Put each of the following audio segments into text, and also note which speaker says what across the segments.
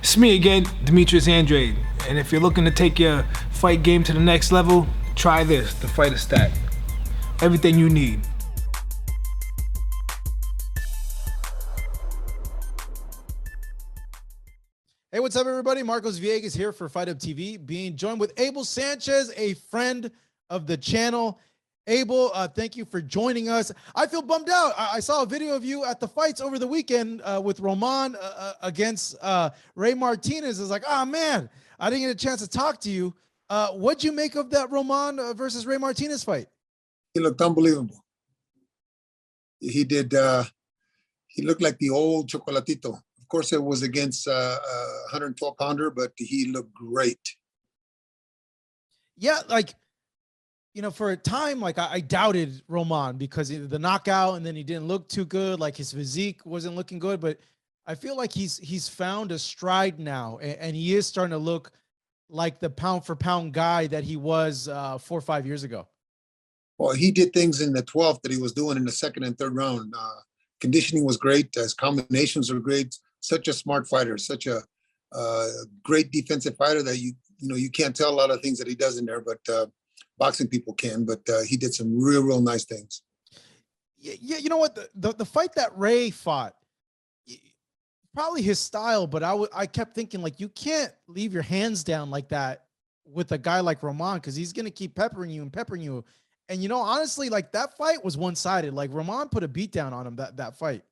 Speaker 1: It's me again, Dmitry Bivol, and if you're looking to take your fight game to the next level, try this, the Fighter Stack. Everything you need.
Speaker 2: Hey, what's up, everybody? Marcos Villegas here for Fight Up TV, being joined with Abel Sanchez, a friend of the channel. Abel, thank you for joining us. I feel bummed out. I saw a video of you at the fights over the weekend with Roman against Rey Martinez. I was like, oh, man, I didn't get a chance to talk to you. What'd you make of that Roman versus Rey Martinez fight?
Speaker 3: He looked unbelievable. He did. He looked like the old Chocolatito. Of course, it was against a 112-pounder, but he looked great.
Speaker 2: Yeah, like, you know, for a time, like I doubted Roman because the knockout, and then he didn't look too good. Like his physique wasn't looking good, but I feel like he's found a stride now, and he is starting to look like the pound for pound guy that he was 4 or 5 years ago.
Speaker 3: Well, he did things in the 12th that he was doing in the second and third round. Conditioning was great. His combinations were great. Such a smart fighter, such a great defensive fighter that you can't tell a lot of things that he does in there, but boxing people can. But he did some real nice things.
Speaker 2: Yeah, you know what? The fight that Rey fought, probably his style, but I kept thinking, like, you can't leave your hands down like that with a guy like Roman, because he's gonna keep peppering you. And you know, honestly, like that fight was one-sided. Like Roman put a beat down on him that fight.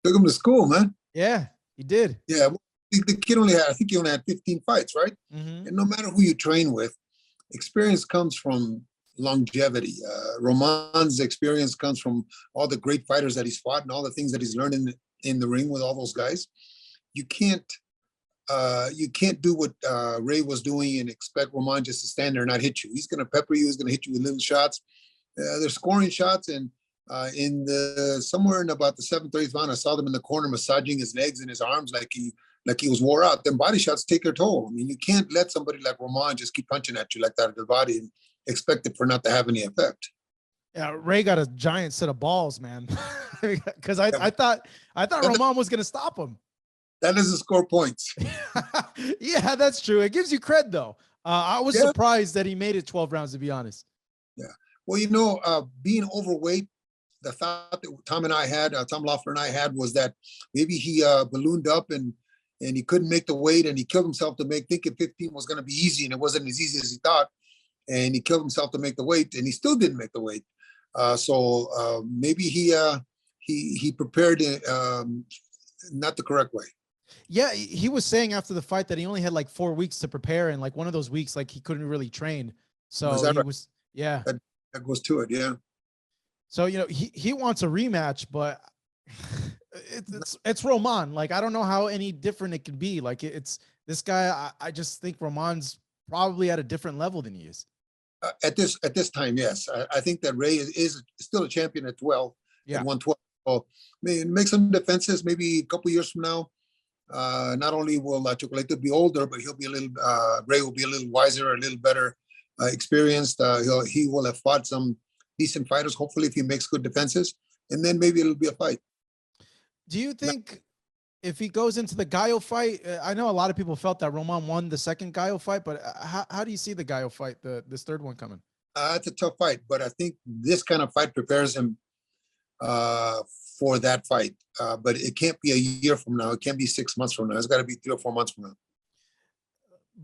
Speaker 3: Took him to school, man.
Speaker 2: Yeah, he did.
Speaker 3: Yeah, the kid I think he only had 15 fights, right?
Speaker 2: Mm-hmm.
Speaker 3: And no matter who you train with, experience comes from longevity. Roman's experience comes from all the great fighters that he's fought and all the things that he's learned in the ring with all those guys. You can't do what Rey was doing and expect Roman just to stand there and not hit you. He's going to pepper you. He's going to hit you with little shots. They're scoring shots, and somewhere in about the 7th or 8th round, I saw them in the corner massaging his legs and his arms like he was wore out. Then body shots take their toll. I mean, you can't let somebody like Roman just keep punching at you like that at the body and expect it for not to have any effect.
Speaker 2: Yeah, Rey got a giant set of balls, man. Because I thought Roman was going to stop him.
Speaker 3: That doesn't score points.
Speaker 2: Yeah, that's true. It gives you cred, though. I was surprised that he made it 12 rounds, to be honest.
Speaker 3: Yeah. Well, being overweight, the thought that Tom Loeffler and I had was that maybe he ballooned up and he couldn't make the weight, and he killed himself thinking 15 was going to be easy, and it wasn't as easy as he thought. And he killed himself to make the weight, and he still didn't make the weight. So maybe he prepared not the correct way.
Speaker 2: Yeah, he was saying after the fight that he only had like 4 weeks to prepare, and like one of those weeks, like he couldn't really train. So yeah.
Speaker 3: That goes to it, yeah.
Speaker 2: So, you know, he wants a rematch, but it's Roman. Like, I don't know how any different it can be. Like, it's this guy. I just think Roman's probably at a different level than he is.
Speaker 3: At this time, yes. I think that Rey is still a champion at 12, at 112. So make some defenses maybe a couple years from now. Not only will Chocolatito be older, but he'll be Rey will be a little wiser, a little better experienced. He will have fought some decent fighters, hopefully, if he makes good defenses, and then maybe it'll be a fight.
Speaker 2: Do you think if he goes into the Gallo fight, I know a lot of people felt that Roman won the second Gallo fight, but how do you see the Gallo fight, this third one coming?
Speaker 3: It's a tough fight, but I think this kind of fight prepares him for that fight. But it can't be a year from now. It can't be 6 months from now. It's got to be 3 or 4 months from now.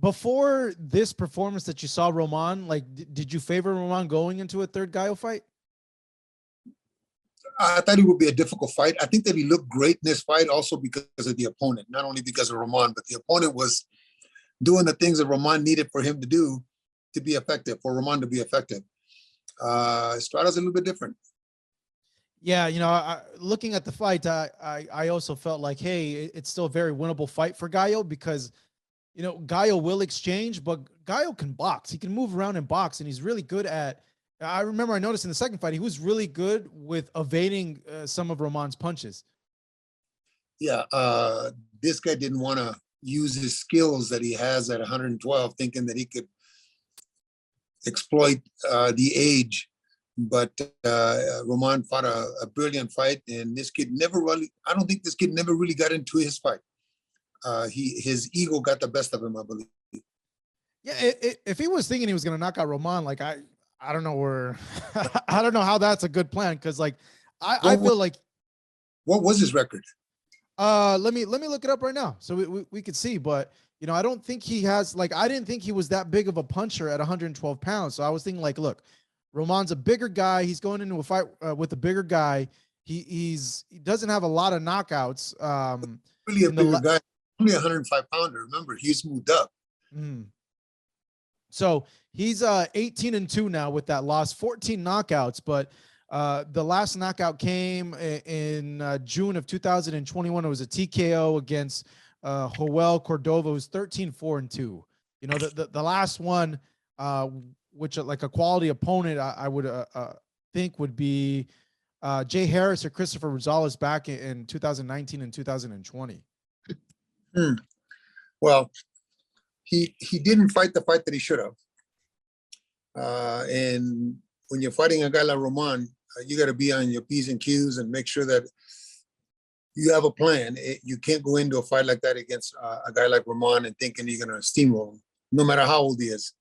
Speaker 2: Before this performance that you saw Roman, like, did you favor Roman going into a third Gallo fight?
Speaker 3: I thought it would be a difficult fight. I think that he looked great in this fight also because of the opponent, not only because of Roman, but the opponent was doing the things that Roman needed for him to do to be effective, for Roman to be effective. Estrada's a little bit different.
Speaker 2: Yeah, you know, looking at the fight, I also felt like, hey, it's still a very winnable fight for Gallo because, you know, Gallo will exchange, but Gallo can box. He can move around and box, and he's really good at. I remember I noticed in the second fight, he was really good with evading some of Roman's punches.
Speaker 3: Yeah, this guy didn't want to use his skills that he has at 112, thinking that he could exploit the age. But Roman fought a brilliant fight, and this kid never really, I don't think this kid never really got into his fight. his ego got the best of him, I believe.
Speaker 2: Yeah, if he was thinking he was going to knock out Roman, like I don't know where, I don't know how that's a good plan. Cause like, I feel like,
Speaker 3: what was his record?
Speaker 2: let me look it up right now. So we could see, but you know, I don't think he has, like, I didn't think he was that big of a puncher at 112 pounds. So I was thinking like, look, Roman's a bigger guy. He's going into a fight with a bigger guy. He doesn't have a lot of knockouts.
Speaker 3: Really a bigger guy, only 105 pounder. Remember, he's moved up.
Speaker 2: So he's 18-2 now with that loss, 14 knockouts. But the last knockout came in June of 2021. It was a TKO against Joel Cordova, who's 13-4-2. You know, the last one, which like a quality opponent, I would think would be Jay Harris or Christopher Rosales back in 2019 and 2020.
Speaker 3: Well, he didn't fight the fight that he should have. And when you're fighting a guy like Roman, you got to be on your P's and Q's and make sure that you have a plan. You can't go into a fight like that against a guy like Roman and thinking you're going to steamroll him, no matter how old he is.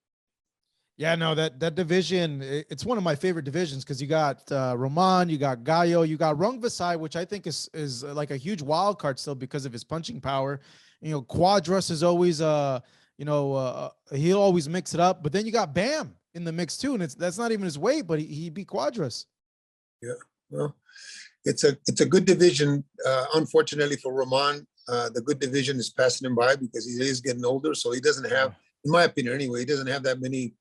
Speaker 2: Yeah, no, that division, it's one of my favorite divisions because you got Roman, you got Gallo, you got Rung Visai, which I think is like a huge wild card still because of his punching power. You know, Quadras is always, he'll always mix it up. But then you got Bam in the mix too, and that's not even his weight, but he beat Quadras.
Speaker 3: Yeah, well, it's a good division. Unfortunately for Roman, the good division is passing him by because he is getting older, so he doesn't have, in my opinion anyway, he doesn't have that many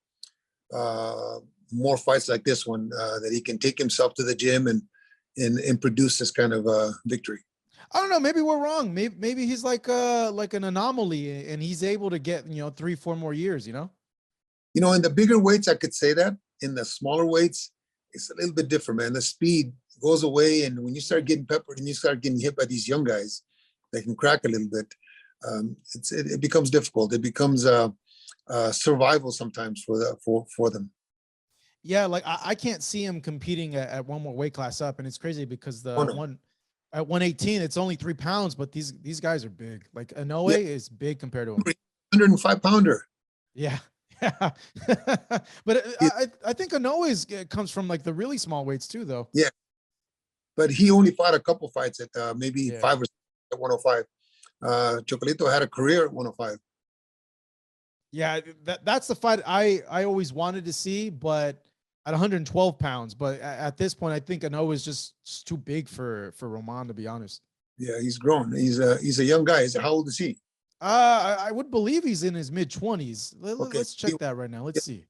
Speaker 3: more fights like this one that he can take himself to the gym and produce this kind of victory.
Speaker 2: I don't know. Maybe we're wrong. Maybe he's like an anomaly, and he's able to get 3-4 more years. You know,
Speaker 3: in the bigger weights, I could say that. In the smaller weights, it's a little bit different, man. The speed goes away, and when you start getting peppered and you start getting hit by these young guys, they can crack a little bit. It becomes difficult. It becomes survival sometimes for them.
Speaker 2: Yeah, like I can't see him competing at one more weight class up, and it's crazy because one at 118, it's only 3 pounds, but these guys are big. Like Inoue is big compared to him.
Speaker 3: 105 pounder.
Speaker 2: Yeah. Yeah. But I think Inoue comes from like the really small weights too, though.
Speaker 3: Yeah. But he only fought a couple fights at maybe 5 or 6 at 105. Chocolatito had a career at 105.
Speaker 2: Yeah, that's the fight I always wanted to see, but at 112 pounds. But at this point, I think Inoue is just too big for Roman, to be honest.
Speaker 3: Yeah, he's grown. He's a young guy. How old is he?
Speaker 2: I would believe he's in his mid-20s. Let's check that right now. Let's see.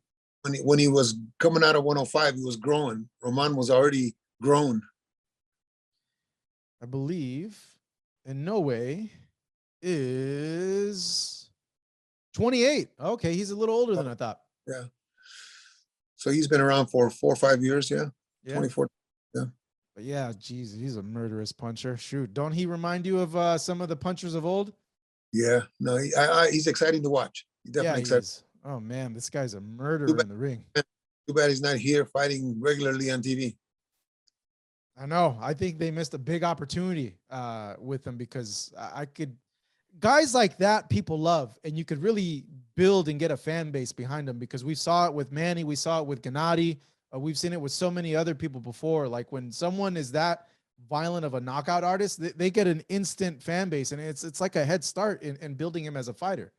Speaker 3: When he was coming out of 105, he was growing. Roman was already grown.
Speaker 2: I believe Inoue is 28. Okay, he's a little older than I thought.
Speaker 3: Yeah. So he's been around for 4 or 5 years. Yeah. 24. Yeah.
Speaker 2: But yeah, geez, he's a murderous puncher. Shoot, don't he remind you of some of the punchers of old?
Speaker 3: Yeah. No, he's exciting to watch. He definitely exciting.
Speaker 2: Oh man, this guy's a murderer in the ring.
Speaker 3: Too bad he's not here fighting regularly on TV.
Speaker 2: I know. I think they missed a big opportunity with him because guys like that people love, and you could really build and get a fan base behind them because we saw it with Manny, we saw it with Gennady, we've seen it with so many other people before. Like when someone is that violent of a knockout artist, they get an instant fan base, and it's like a head start in building him as a fighter.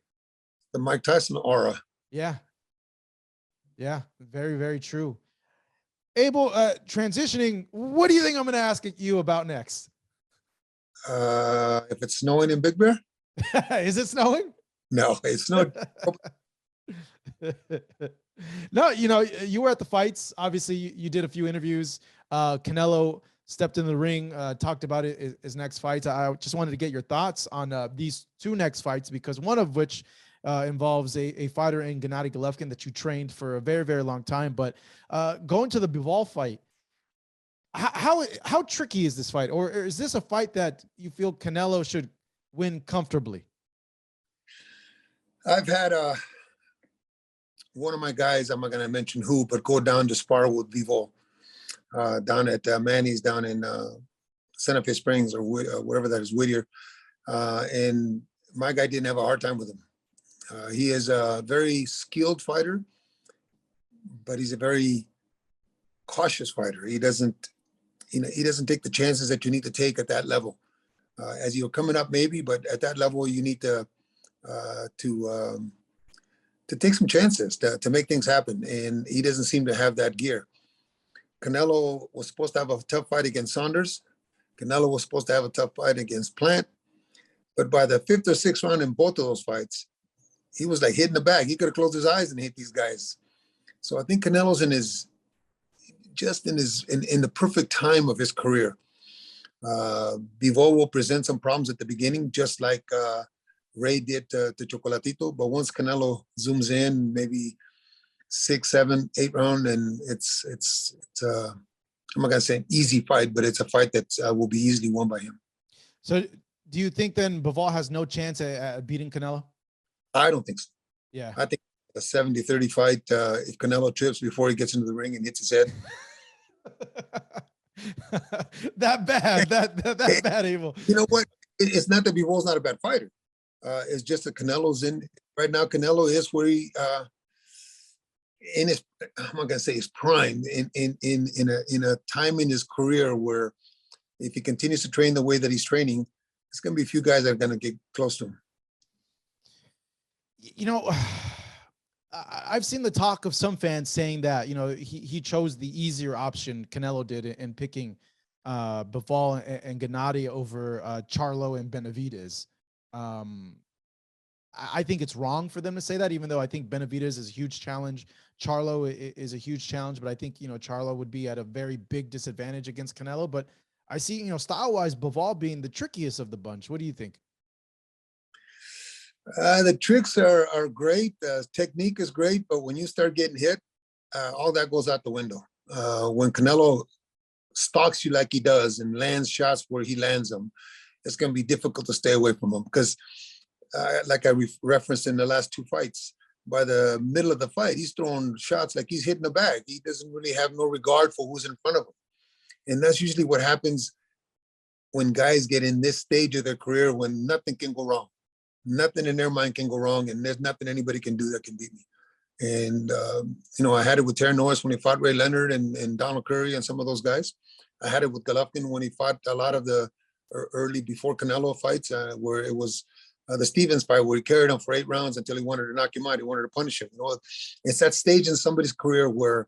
Speaker 3: The Mike Tyson aura.
Speaker 2: Yeah, very, very true. Abel, transitioning, what do you think I'm going to ask you about next?
Speaker 3: If it's snowing in Big Bear?
Speaker 2: Is it snowing?
Speaker 3: No, it's not.
Speaker 2: No, you were at the fights. Obviously, you did a few interviews. Canelo stepped in the ring, talked about his next fights. I just wanted to get your thoughts on these 2 next fights, because one of which involves a fighter in Gennady Golovkin that you trained for a very, very long time. But going to the Bivol fight, how tricky is this fight? Or is this a fight that you feel Canelo should win comfortably?
Speaker 3: I've had one of my guys, I'm not going to mention who, but go down to spar with Bivol down at Manny's down in Santa Fe Springs or wherever that is, Whittier. And my guy didn't have a hard time with him. He is a very skilled fighter, but he's a very cautious fighter. He doesn't take the chances that you need to take at that level. As you're coming up, maybe, but at that level, you need to take some chances to make things happen. And he doesn't seem to have that gear. Canelo was supposed to have a tough fight against Saunders. Canelo was supposed to have a tough fight against Plant. But by the 5th or 6th round in both of those fights, he was like hitting the bag. He could have closed his eyes and hit these guys. So I think Canelo's in the perfect time of his career. Bivol will present some problems at the beginning, just like Rey did to Chocolatito. But once Canelo zooms in, maybe 6, 7, 8 round, and it's I'm not gonna say an easy fight, but it's a fight that will be easily won by him.
Speaker 2: So do you think then Bivol has no chance at beating Canelo?
Speaker 3: I don't think so.
Speaker 2: Yeah.
Speaker 3: I think a 70-30 fight, if Canelo trips before he gets into the ring and hits his head.
Speaker 2: that bad, Abel.
Speaker 3: You know what? It's not that Bivol's not a bad fighter. It's just that Canelo's in right now. Canelo is where he in his, I'm not gonna say his prime, in a time in his career where if he continues to train the way that he's training, it's gonna be a few guys that are gonna get close to him.
Speaker 2: You know, I've seen the talk of some fans saying that, you know, he chose the easier option, Canelo did, in picking Bivol and Gennady over Charlo and Benavidez. I think it's wrong for them to say that, even though I think Benavidez is a huge challenge. Charlo is a huge challenge, but I think, you know, Charlo would be at a very big disadvantage against Canelo. But I see, you know, style-wise, Bivol being the trickiest of the bunch. What do you think?
Speaker 3: The tricks are great. Technique is great, but when you start getting hit, all that goes out the window. When Canelo stalks you like he does and lands shots where he lands them, it's going to be difficult to stay away from him because, like I referenced in the last 2 fights, by the middle of the fight, he's throwing shots like he's hitting a bag. He doesn't really have no regard for who's in front of him. And that's usually what happens when guys get in this stage of their career when nothing can go wrong. Nothing in their mind can go wrong, and there's nothing anybody can do that can beat me. And, you know, I had it with Terry Norris when he fought Ray Leonard and Donald Curry and some of those guys. I had it with Golovkin when he fought a lot of the early before Canelo fights, where it was the Stevens fight where he carried him for 8 rounds until he wanted to knock him out. He wanted to punish him. You know, it's that stage in somebody's career where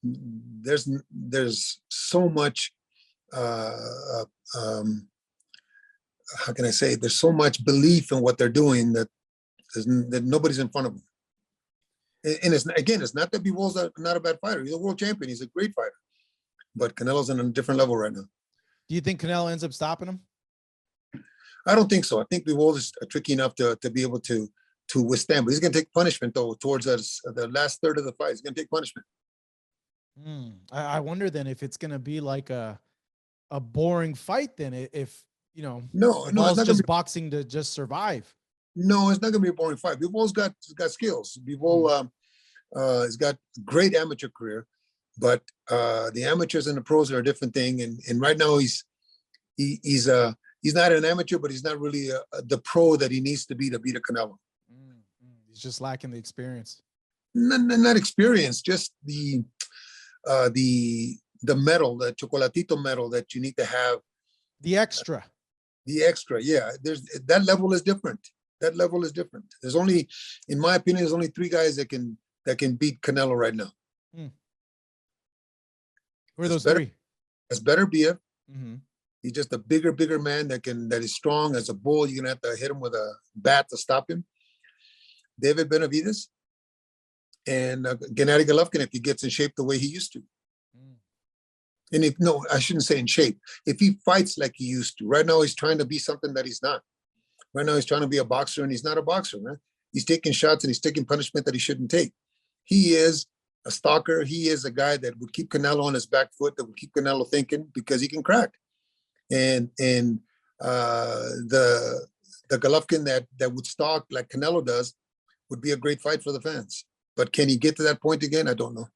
Speaker 3: there's so much, how can I say, there's so much belief in what they're doing that nobody's in front of them. And it's not that Bivol's not a bad fighter. He's a world champion. He's a great fighter. But Canelo's on a different level right now.
Speaker 2: Do you think Canelo ends up stopping him?
Speaker 3: I don't think so. I think Bivol is tricky enough to be able to withstand. But he's going to take punishment, though, towards us, the last third of the fight. He's going to take punishment.
Speaker 2: I wonder then if it's going to be like a boring fight then, if, you know,
Speaker 3: no,
Speaker 2: it's just boxing to just survive.
Speaker 3: No, it's not going to be a boring fight. Bivol's got skills. Bivol has got a great amateur career, but the amateurs and the pros are a different thing. And right now he's not an amateur, but he's not really the pro that he needs to beat a Canelo.
Speaker 2: He's just lacking the experience.
Speaker 3: Not experience, just the medal, the Chocolatito medal that you need to have.
Speaker 2: The extra,
Speaker 3: yeah. That level is different. There's only, in my opinion, there's only 3 guys that can beat Canelo right now.
Speaker 2: Who are those 3?
Speaker 3: That's better Biev. He's just a bigger man that is strong as a bull. You're gonna have to hit him with a bat to stop him. David Benavidez and Gennady Golovkin if he gets in shape the way he used to. And I shouldn't say in shape. If he fights like he used to. Right now he's trying to be something that he's not. Right now he's trying to be a boxer and he's not a boxer, man. He's taking shots and he's taking punishment that he shouldn't take. He is a stalker. He is a guy that would keep Canelo on his back foot, that would keep Canelo thinking because he can crack. And the Golovkin that would stalk like Canelo does would be a great fight for the fans. But can he get to that point again? I don't know.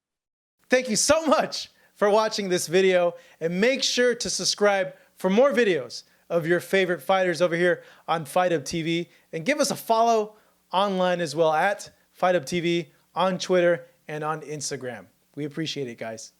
Speaker 4: Thank you so much for watching this video, and make sure to subscribe for more videos
Speaker 2: of your favorite fighters over here on Fight Up TV. And give us a follow online as well at Fight Up TV on Twitter and on Instagram. We appreciate it, guys.